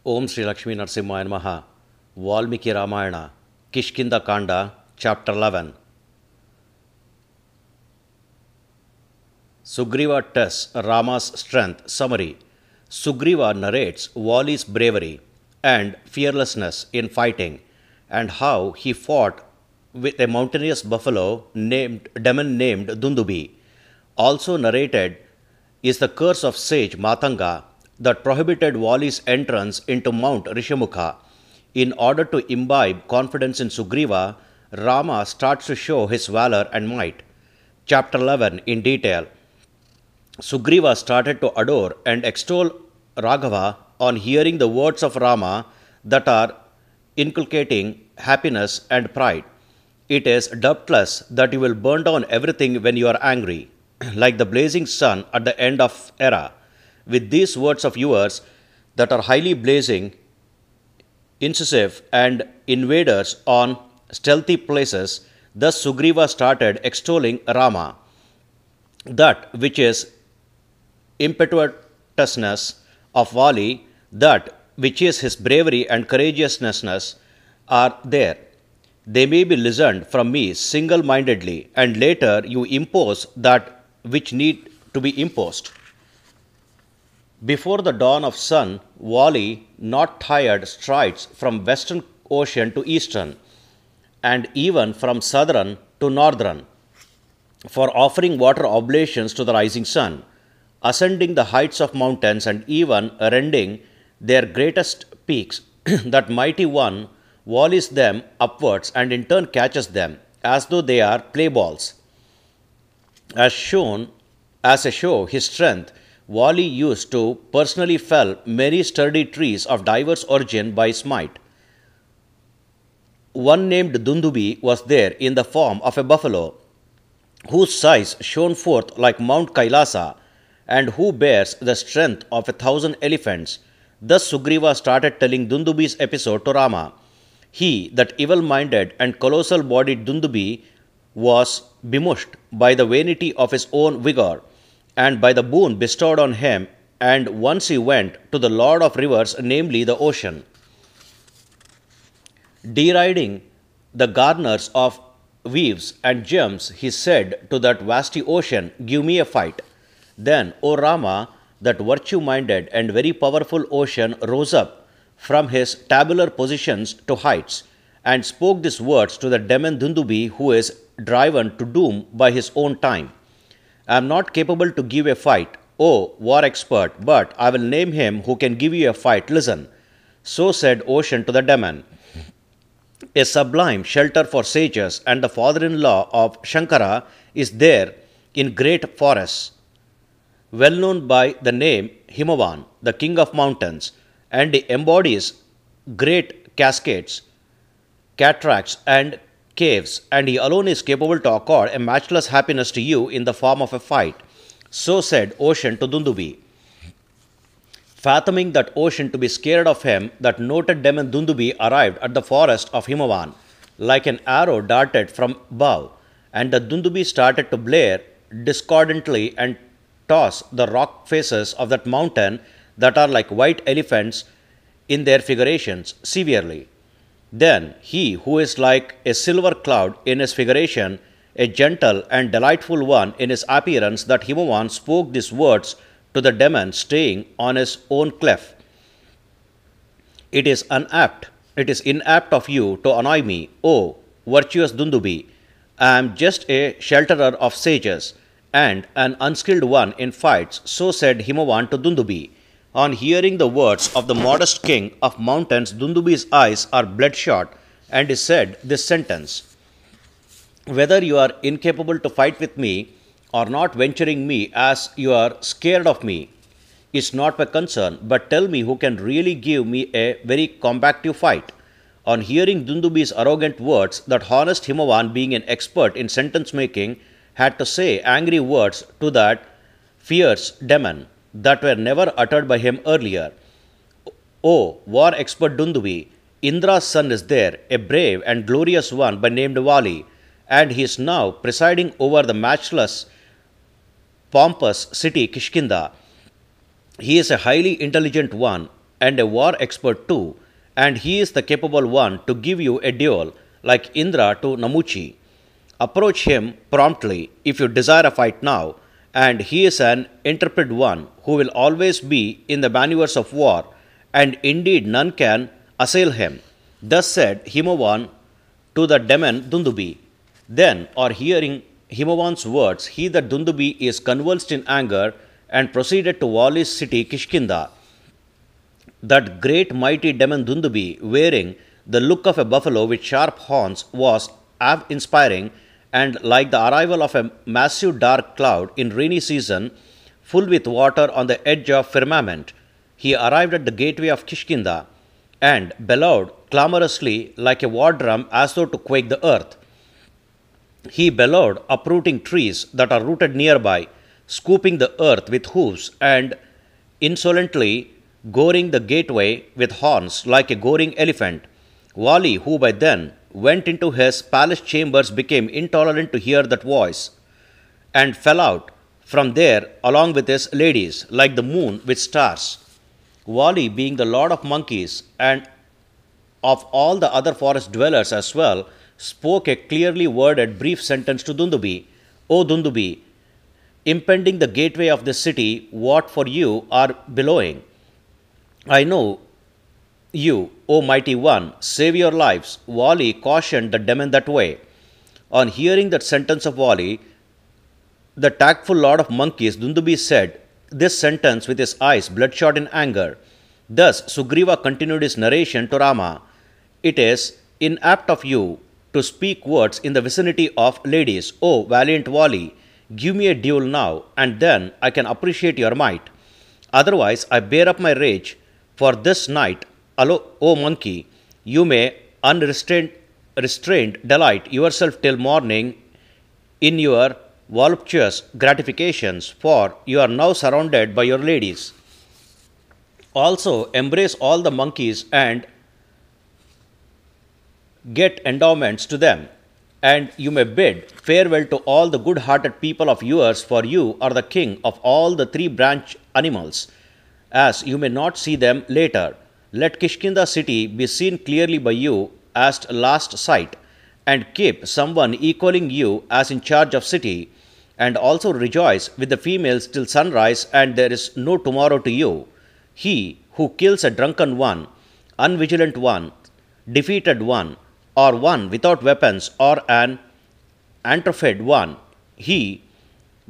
Om Sri Lakshmi Narsimhaya Namaha. Valmiki Ramayana, Kishkinda Kanda, Chapter 11. Sugriva tests Rama's strength. Summary. Sugriva narrates Vali's bravery and fearlessness in fighting and how he fought with a mountainous buffalo demon named Dundubhi. Also narrated is the curse of Sage Matanga that prohibited Vali's entrance into Mount Rishyamuka. In order to imbibe confidence in Sugriva, Rama starts to show his valor and might. Chapter 11 in detail. Sugriva started to adore and extol Raghava on hearing the words of Rama that are inculcating happiness and pride. It is doubtless that you will burn down everything when you are angry, like the blazing sun at the end of era. With these words of yours that are highly blazing, incisive, and invaders on stealthy places, thus Sugriva started extolling Rama. That which is impetuousness of Vali, that which is his bravery and courageousness are there. They may be listened from me single-mindedly, and later you impose that which need to be imposed. Before the dawn of sun, Vali, not tired, strides from western ocean to eastern, and even from southern to northern, for offering water oblations to the rising sun, ascending the heights of mountains and even rending their greatest peaks. That mighty one volleys them upwards and in turn catches them, as though they are play balls. As a show his strength, Vali used to personally fell many sturdy trees of diverse origin by his might. One named Dundubhi was there in the form of a buffalo, whose size shone forth like Mount Kailasa, and who bears the strength of 1,000 elephants. Thus Sugriva started telling Dundubhi's episode to Rama. He, that evil-minded and colossal-bodied Dundubhi, was bemused by the vanity of his own vigor, and by the boon bestowed on him, and once he went to the Lord of Rivers, namely the ocean. Deriding the garners of weaves and gems, he said to that vasty ocean, "Give me a fight." Then, O Rama, that virtue-minded and very powerful ocean rose up from his tabular positions to heights, and spoke these words to the demon Dundubhi, who is driven to doom by his own time. I am not capable to give a fight, O war expert, but I will name him who can give you a fight. Listen. So said ocean to the demon. A sublime shelter for sages and the father-in-law of Shankara is there in great forests, well known by the name Himavan, the king of mountains, and he embodies great cascades, cataracts, and caves, and he alone is capable to accord a matchless happiness to you in the form of a fight. So said ocean to Dundubhi. Fathoming that ocean to be scared of him, that noted demon Dundubhi arrived at the forest of Himavan, like an arrow darted from bow, and the Dundubhi started to blare discordantly and toss the rock faces of that mountain that are like white elephants in their figurations severely. Then he, who is like a silver cloud in his figuration, a gentle and delightful one in his appearance, that Himavan spoke these words to the demon staying on his own cliff. It is inapt of you to annoy me, O virtuous Dundubhi. I am just a shelterer of sages, and an unskilled one in fights. So said Himavan to Dundubhi. On hearing the words of the modest king of mountains, Dundubhi's eyes are bloodshot, and he said this sentence: "Whether you are incapable to fight with me, or not venturing me as you are scared of me, is not my concern, but tell me who can really give me a very combative fight." On hearing Dundubhi's arrogant words, that honest Himavan, being an expert in sentence making, had to say angry words to that fierce demon that were never uttered by him earlier. O war expert Dundubhi, Indra's son is there, a brave and glorious one by named Vali, and he is now presiding over the matchless, pompous city Kishkinda. He is a highly intelligent one, and a war expert too, and he is the capable one to give you a duel, like Indra to Namuchi. Approach him promptly if you desire a fight now, and he is an intrepid one who will always be in the maneuvers of war, and indeed none can assail him. Thus said Himavan to the demon Dundubhi. Then, or hearing Himavan's words, he that Dundubhi is convulsed in anger and proceeded to Vali's city Kishkinda. That great mighty demon Dundubhi, wearing the look of a buffalo with sharp horns, was awe-inspiring, and like the arrival of a massive dark cloud in rainy season, full with water on the edge of firmament, he arrived at the gateway of Kishkinda, and bellowed clamorously like a war drum as though to quake the earth. He bellowed, uprooting trees that are rooted nearby, scooping the earth with hoofs, and insolently goring the gateway with horns like a goring elephant. Vali, who by then went into his palace chambers, became intolerant to hear that voice, and fell out from there along with his ladies, like the moon with stars. Vali, being the lord of monkeys and of all the other forest dwellers as well, spoke a clearly worded brief sentence to Dundubhi. O Dundubhi, impending the gateway of this city, what for you are bellowing? I know you, O mighty one, save your lives. Vali cautioned the demon that way. On hearing that sentence of Vali, the tactful lord of monkeys, Dundubhi, said this sentence with his eyes bloodshot in anger. Thus Sugriva continued his narration to Rama. It is inapt of you to speak words in the vicinity of ladies. O valiant Vali, give me a duel now, and then I can appreciate your might. Otherwise I bear up my rage for this night. O monkey, you may unrestrained delight yourself till morning in your voluptuous gratifications, for you are now surrounded by your ladies. Also embrace all the monkeys and get endowments to them, and you may bid farewell to all the good-hearted people of yours, for you are the king of all the three branch animals, as you may not see them later. Let Kishkinda city be seen clearly by you as last sight, and keep someone equaling you as in charge of city, and also rejoice with the females till sunrise, and there is no tomorrow to you. He who kills a drunken one, unvigilant one, defeated one, or one without weapons, or an atrophied one, he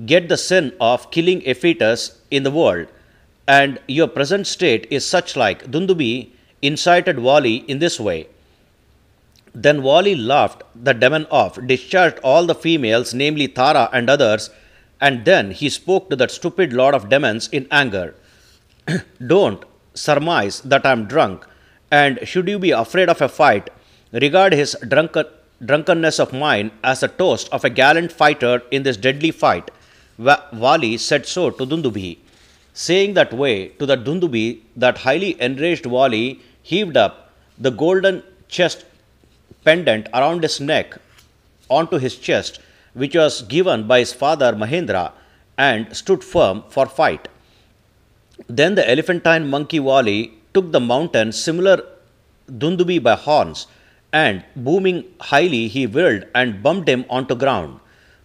get the sin of killing a fetus in the world, and your present state is such like. Dundubhi incited Vali in this way. Then Vali laughed the demon off, discharged all the females, namely Tara and others, and then he spoke to that stupid lord of demons in anger. Don't surmise that I am drunk, and should you be afraid of a fight, regard his drunkenness of mine as a toast of a gallant fighter in this deadly fight. Vali said so to Dundubhi. Saying that way to the Dundubhi, that highly enraged Vali heaved up the golden chest pendant around his neck onto his chest, which was given by his father Mahendra, and stood firm for fight. Then the elephantine monkey Vali took the mountain similar Dundubhi by horns, and booming highly he whirled and bumped him onto ground.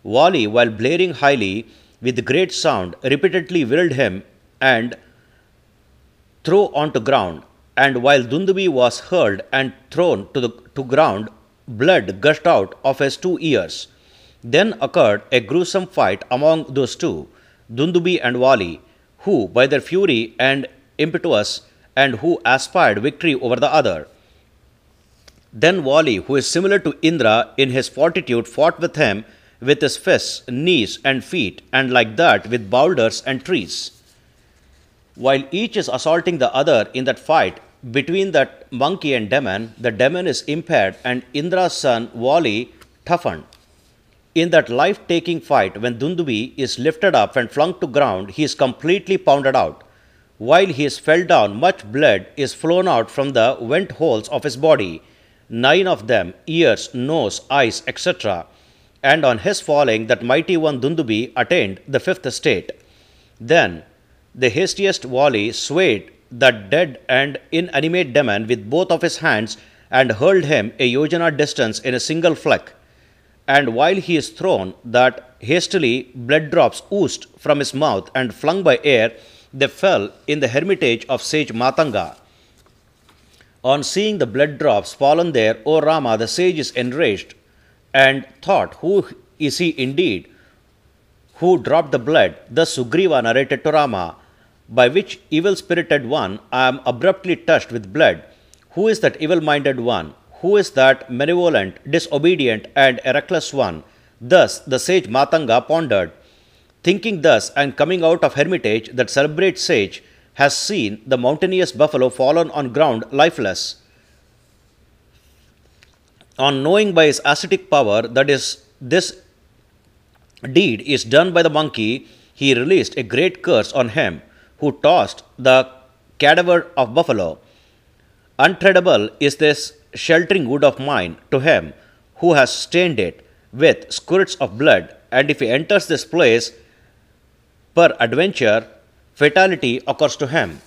Vali, while blaring highly with great sound, repeatedly whirled him and threw onto ground, and while Dundubhi was hurled and thrown to ground, blood gushed out of his 2 ears. Then occurred a gruesome fight among those two, Dundubhi and Vali, who by their fury and impetuous, and who aspired victory over the other. Then Vali, who is similar to Indra in his fortitude, fought with him with his fists, knees, and feet, and like that with boulders and trees. While each is assaulting the other in that fight between that monkey and demon, the demon is impaired and Indra's son Vali toughened. In that life-taking fight, when Dundubhi is lifted up and flung to ground, he is completely pounded out. While he is fell down, much blood is flown out from the vent holes of his body, 9 of them, ears, nose, eyes, etc. And on his falling, that mighty one Dundubhi attained the 5th state. Then the hastiest Vali swayed that dead and inanimate demon with both of his hands and hurled him a yojana distance in a single flick. And while he is thrown, that hastily blood drops oozed from his mouth and flung by air, they fell in the hermitage of Sage Matanga. On seeing the blood drops fallen there, O Rama, the sage is enraged and thought, who is he indeed who dropped the blood? Thus Sugriva narrated to Rama, by which evil-spirited one I am abruptly touched with blood. Who is that evil-minded one? Who is that malevolent, disobedient, and a reckless one? Thus the sage Matanga pondered. Thinking thus, and coming out of hermitage, that celebrate sage has seen the mountainous buffalo fallen on ground lifeless. On knowing by his ascetic power that this deed is done by the monkey, he released a great curse on him who tossed the cadaver of buffalo. Untreadable is this sheltering wood of mine to him who has stained it with squirts of blood, and if he enters this place, peradventure fatality occurs to him.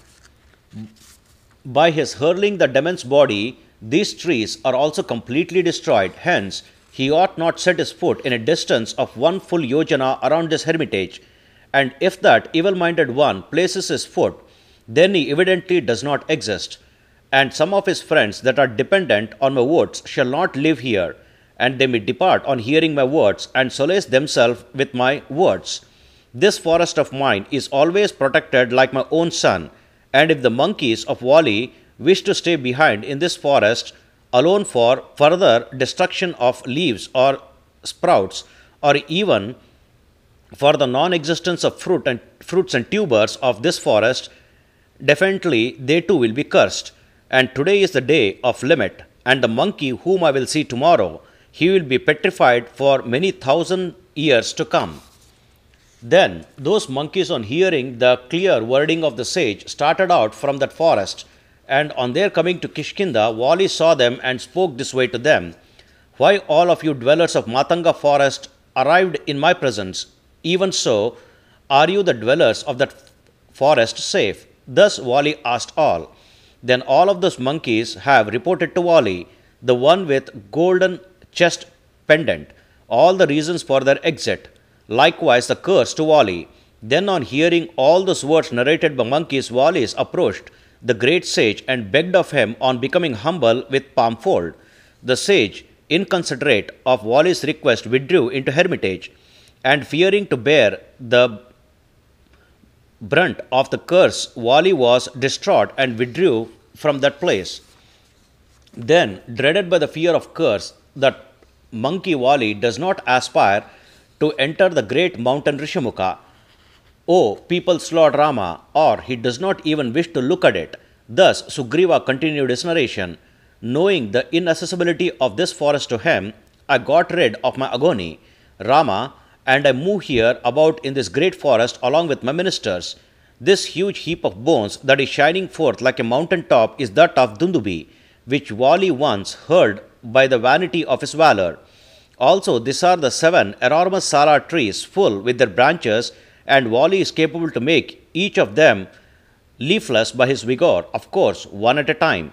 By his hurling the demon's body, these trees are also completely destroyed. Hence, he ought not set his foot in a distance of one full yojana around this hermitage. And if that evil-minded one places his foot, then he evidently does not exist. And some of his friends that are dependent on my words shall not live here, and they may depart on hearing my words and solace themselves with my words. This forest of mine is always protected like my own son, and if the monkeys of Vali wish to stay behind in this forest alone for further destruction of leaves or sprouts, or even for the non-existence of fruits and tubers of this forest, definitely they too will be cursed. And today is the day of limit, and the monkey whom I will see tomorrow, he will be petrified for many thousand years to come. Then those monkeys, on hearing the clear wording of the sage, started out from that forest, and on their coming to Kishkinda, Vali saw them and spoke this way to them. Why all of you dwellers of Matanga forest arrived in my presence? Even so, are you the dwellers of that forest safe? Thus Vali asked all. Then all of those monkeys have reported to Vali, the one with golden chest pendant, all the reasons for their exit. Likewise the curse to Vali. Then on hearing all those words narrated by monkeys, Valis approached the great sage and begged of him on becoming humble with palm fold. The sage, inconsiderate of Vali's request, withdrew into hermitage, and fearing to bear the brunt of the curse, Vali was distraught and withdrew from that place. Then, dreaded by the fear of curse, that monkey Vali does not aspire to enter the great mountain Rishyamuka, O people's Lord Rama, or he does not even wish to look at it. Thus Sugriva continued his narration. Knowing the inaccessibility of this forest to him, I got rid of my agony, Rama, and I move here about in this great forest along with my ministers. This huge heap of bones that is shining forth like a mountain top is that of Dundubhi, which Vali once heard by the vanity of his valor. Also, these are the 7 enormous sala trees full with their branches, and Vali is capable to make each of them leafless by his vigor, of course, one at a time.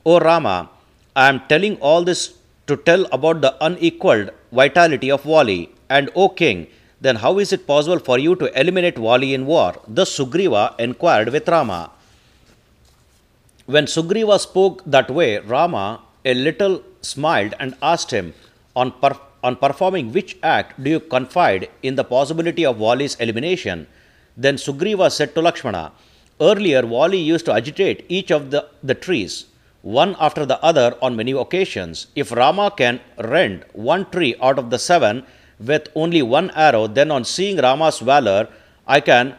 O Rama, I am telling all this to tell about the unequaled vitality of Vali. And O king, then how is it possible for you to eliminate Vali in war? Thus Sugriva inquired with Rama. When Sugriva spoke that way, Rama a little smiled and asked him, on performing which act do you confide in the possibility of Vali's elimination? Then Sugriva said to Lakshmana, earlier Vali used to agitate each of the trees, one after the other on many occasions. If Rama can rend one tree out of the 7 with only one arrow, then on seeing Rama's valor, I can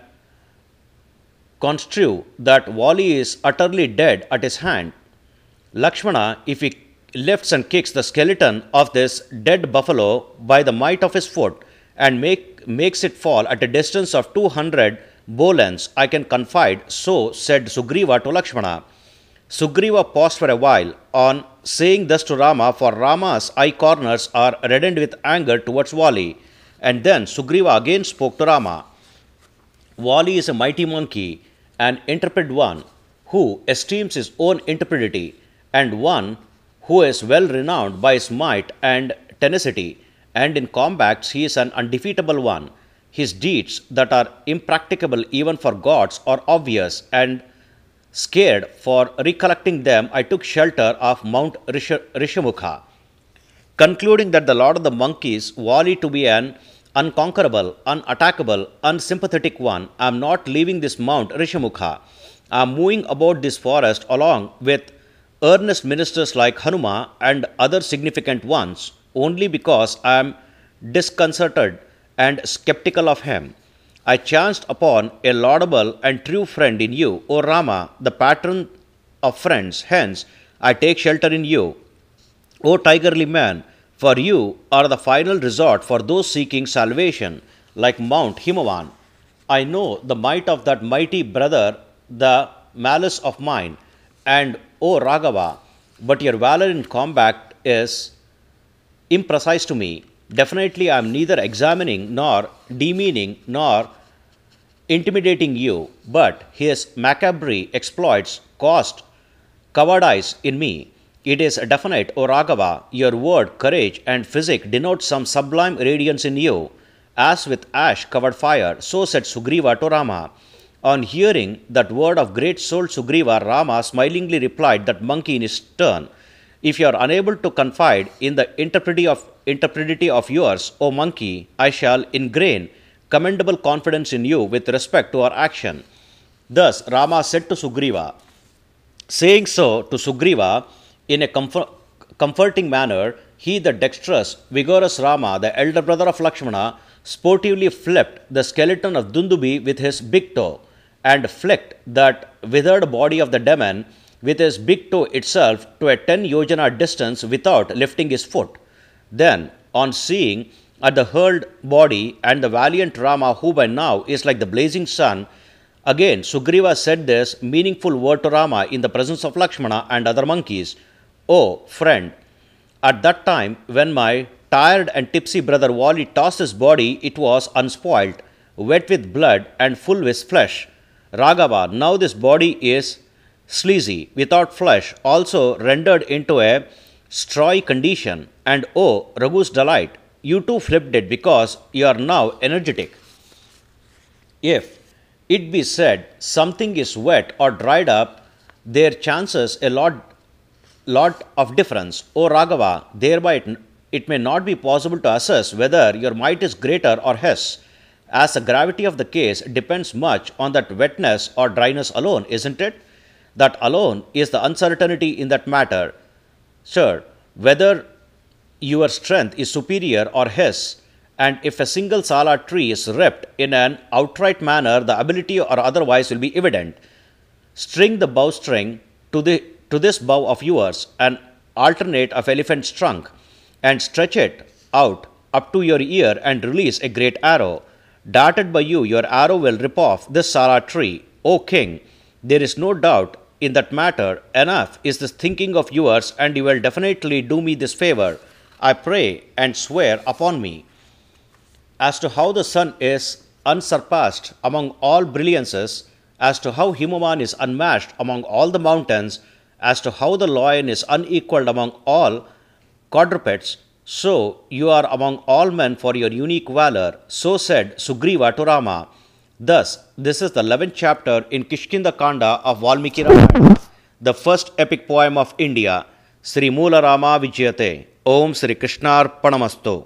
construe that Vali is utterly dead at his hand. Lakshmana, if he lifts and kicks the skeleton of this dead buffalo by the might of his foot and makes it fall at a distance of 200 bow lengths, I can confide. So said Sugriva to Lakshmana. Sugriva paused for a while on saying thus to Rama, for Rama's eye corners are reddened with anger towards Vali. And then Sugriva again spoke to Rama. Vali is a mighty monkey, an intrepid one, who esteems his own intrepidity, and one who is well renowned by his might and tenacity, and in combats he is an undefeatable one. His deeds that are impracticable even for gods are obvious, and scared for recollecting them, I took shelter of Mount Rishyamuka, concluding that the lord of the monkeys, Vali, to be an unconquerable, unattackable, unsympathetic one. I am not leaving this Mount Rishyamuka. I am moving about this forest along with earnest ministers like Hanuma and other significant ones, only because I am disconcerted and skeptical of him. I chanced upon a laudable and true friend in you, O Rama, the patron of friends. Hence, I take shelter in you, O tigerly man, for you are the final resort for those seeking salvation, like Mount Himavan. I know the might of that mighty brother, the malice of mine, and O Raghava, but your valor in combat is imprecise to me. Definitely, I am neither examining nor demeaning nor intimidating you, but his macabre exploits caused cowardice in me. It is definite, O Raghava, your word, courage, and physic denote some sublime radiance in you. As with ash covered fire, so said Sugriva to Rama. On hearing that word of great soul Sugriva, Rama smilingly replied that monkey in his turn, if you are unable to confide in the intrepidity of yours, O monkey, I shall ingrain commendable confidence in you with respect to our action. Thus Rama said to Sugriva. Saying so to Sugriva in a comforting manner, he, the dexterous, vigorous Rama, the elder brother of Lakshmana, sportively flipped the skeleton of Dundubhi with his big toe, and flicked that withered body of the demon with his big toe itself to a 10 yojana distance without lifting his foot. Then, on seeing at the hurled body and the valiant Rama, who by now is like the blazing sun, again Sugriva said this meaningful word to Rama in the presence of Lakshmana and other monkeys. O friend, at that time when my tired and tipsy brother Vali tossed his body, it was unspoilt, wet with blood and full with flesh. Raghava, now this body is sleazy, without flesh, also rendered into a strawy condition. And O Raghu's delight, you too flipped it because you are now energetic. If it be said something is wet or dried up, there chances a lot of difference. O Raghava, thereby it may not be possible to assess whether your might is greater or less, as the gravity of the case depends much on that wetness or dryness alone, isn't it? That alone is the uncertainty in that matter. Sir, whether your strength is superior or his, and if a single sala tree is ripped in an outright manner, the ability or otherwise will be evident. String the bowstring to this bow of yours, an alternate of elephant's trunk, and stretch it out up to your ear and release a great arrow. Darted by you, your arrow will rip off this sala tree. O king, there is no doubt in that matter. Enough is this thinking of yours, and you will definitely do me this favor. I pray and swear upon me. As to how the sun is unsurpassed among all brilliances, as to how Himavan is unmatched among all the mountains, as to how the lion is unequaled among all quadrupeds, so you are among all men for your unique valor. So said Sugriva to Rama. Thus, this is the 11th chapter in Kishkinda Kanda of Valmiki Ramayana, the first epic poem of India. Sri Moola Rama Vijayate. Om Sri Krishnarpanamastu.